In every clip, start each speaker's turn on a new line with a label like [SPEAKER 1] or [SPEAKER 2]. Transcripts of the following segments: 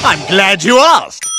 [SPEAKER 1] I'm glad you asked.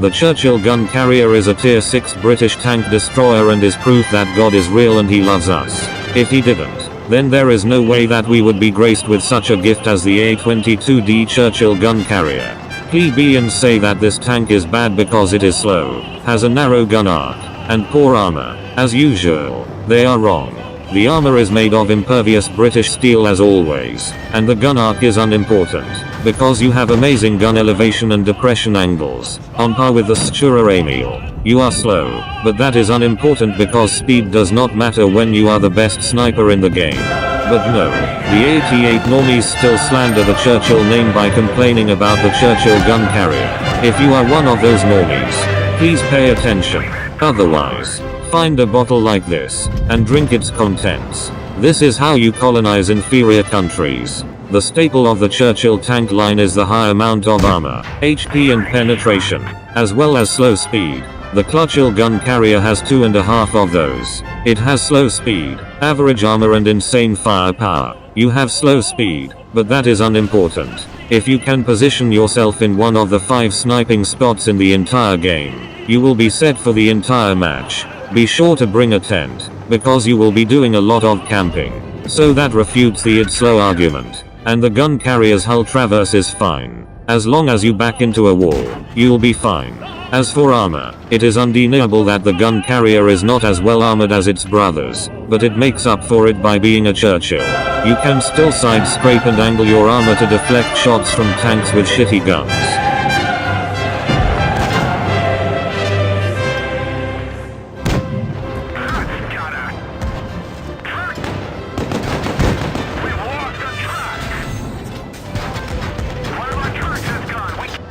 [SPEAKER 2] The Churchill gun carrier is a tier 6 British tank destroyer and is proof that God is real and he loves us. If he didn't, then there is no way that we would be graced with such a gift as the A22D Churchill gun carrier. Plebeians say that this tank is bad because it is slow, has a narrow gun arc, and poor armor. As usual, they are wrong. The armor is made of impervious British steel as always, and the gun arc is unimportant, because you have amazing gun elevation and depression angles, on par with the Stura Emil. You are slow, but that is unimportant because speed does not matter when you are the best sniper in the game. But no, the 88 normies still slander the Churchill name by complaining about the Churchill gun carrier. If you are one of those normies, please pay attention. Otherwise, find a bottle like this, and drink its contents. This is how you colonize inferior countries. The staple of the Churchill tank line is the high amount of armor, HP and penetration, as well as slow speed. The Churchill gun carrier has 2.5 of those. It has slow speed, average armor and insane firepower. You have slow speed, but that is unimportant. If you can position yourself in one of the 5 sniping spots in the entire game, you will be set for the entire match. Be sure to bring a tent, because you will be doing a lot of camping. So that refutes the "it's slow" argument. And the gun carrier's hull traverse is fine. As long as you back into a wall, you'll be fine. As for armor, it is undeniable that the gun carrier is not as well armored as its brothers, but it makes up for it by being a Churchill. You can still side scrape and angle your armor to deflect shots from tanks with shitty guns.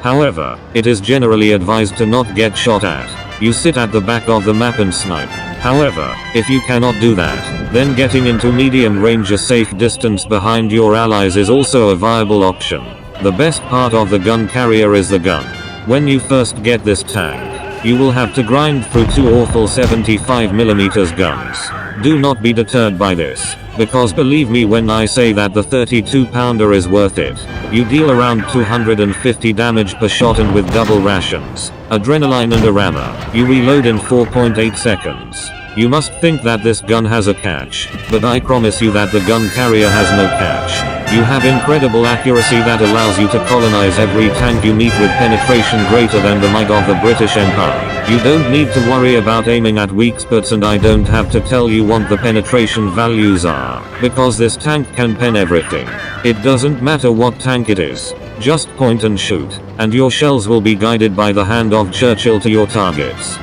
[SPEAKER 2] However, it is generally advised to not get shot at. You sit at the back of the map and snipe. However, if you cannot do that, then getting into medium range a safe distance behind your allies is also a viable option. The best part of the gun carrier is the gun. When you first get this tank, you will have to grind through 2 awful 75mm guns. Do not be deterred by this, because believe me when I say that the 32-pounder is worth it. You deal around 250 damage per shot and with double rations, adrenaline and a rammer, you reload in 4.8 seconds. You must think that this gun has a catch, but I promise you that the gun carrier has no catch. You have incredible accuracy that allows you to colonize every tank you meet with penetration greater than the might of the British Empire. You don't need to worry about aiming at weak spots, and I don't have to tell you what the penetration values are, because this tank can pen everything. It doesn't matter what tank it is. Just point and shoot, and your shells will be guided by the hand of Churchill to your targets.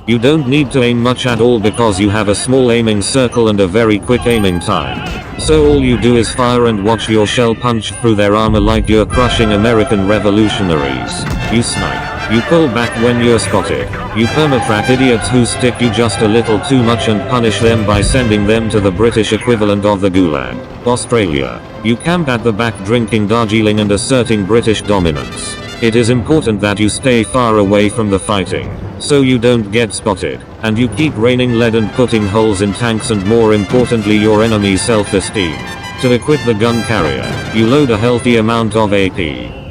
[SPEAKER 2] You don't need to aim much at all because you have a small aiming circle and a very quick aiming time. So all you do is fire and watch your shell punch through their armor like you're crushing American revolutionaries. You snipe. You pull back when you're spotted. You permatrack idiots who stick you just a little too much and punish them by sending them to the British equivalent of the Gulag, Australia. You camp at the back drinking Darjeeling and asserting British dominance. It is important that you stay far away from the fighting, so you don't get spotted, and you keep raining lead and putting holes in tanks and more importantly your enemy's self-esteem. To equip the gun carrier, you load a healthy amount of AP,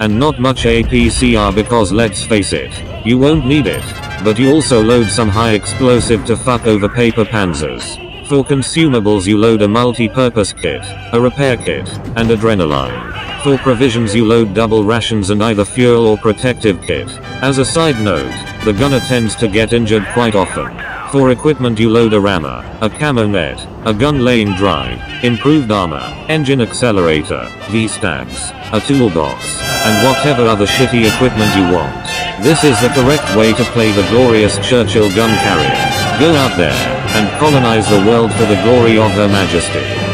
[SPEAKER 2] and not much APCR because let's face it, you won't need it, but you also load some high explosive to fuck over paper panzers. For consumables you load a multi-purpose kit, a repair kit, and adrenaline. For provisions you load double rations and either fuel or protective kit. As a side note, the gunner tends to get injured quite often. For equipment you load a rammer, a camo net, a gun laying drive, improved armor, engine accelerator, V-stacks, a toolbox, and whatever other shitty equipment you want. This is the correct way to play the glorious Churchill gun carrier. Go out there, and colonize the world for the glory of Her Majesty.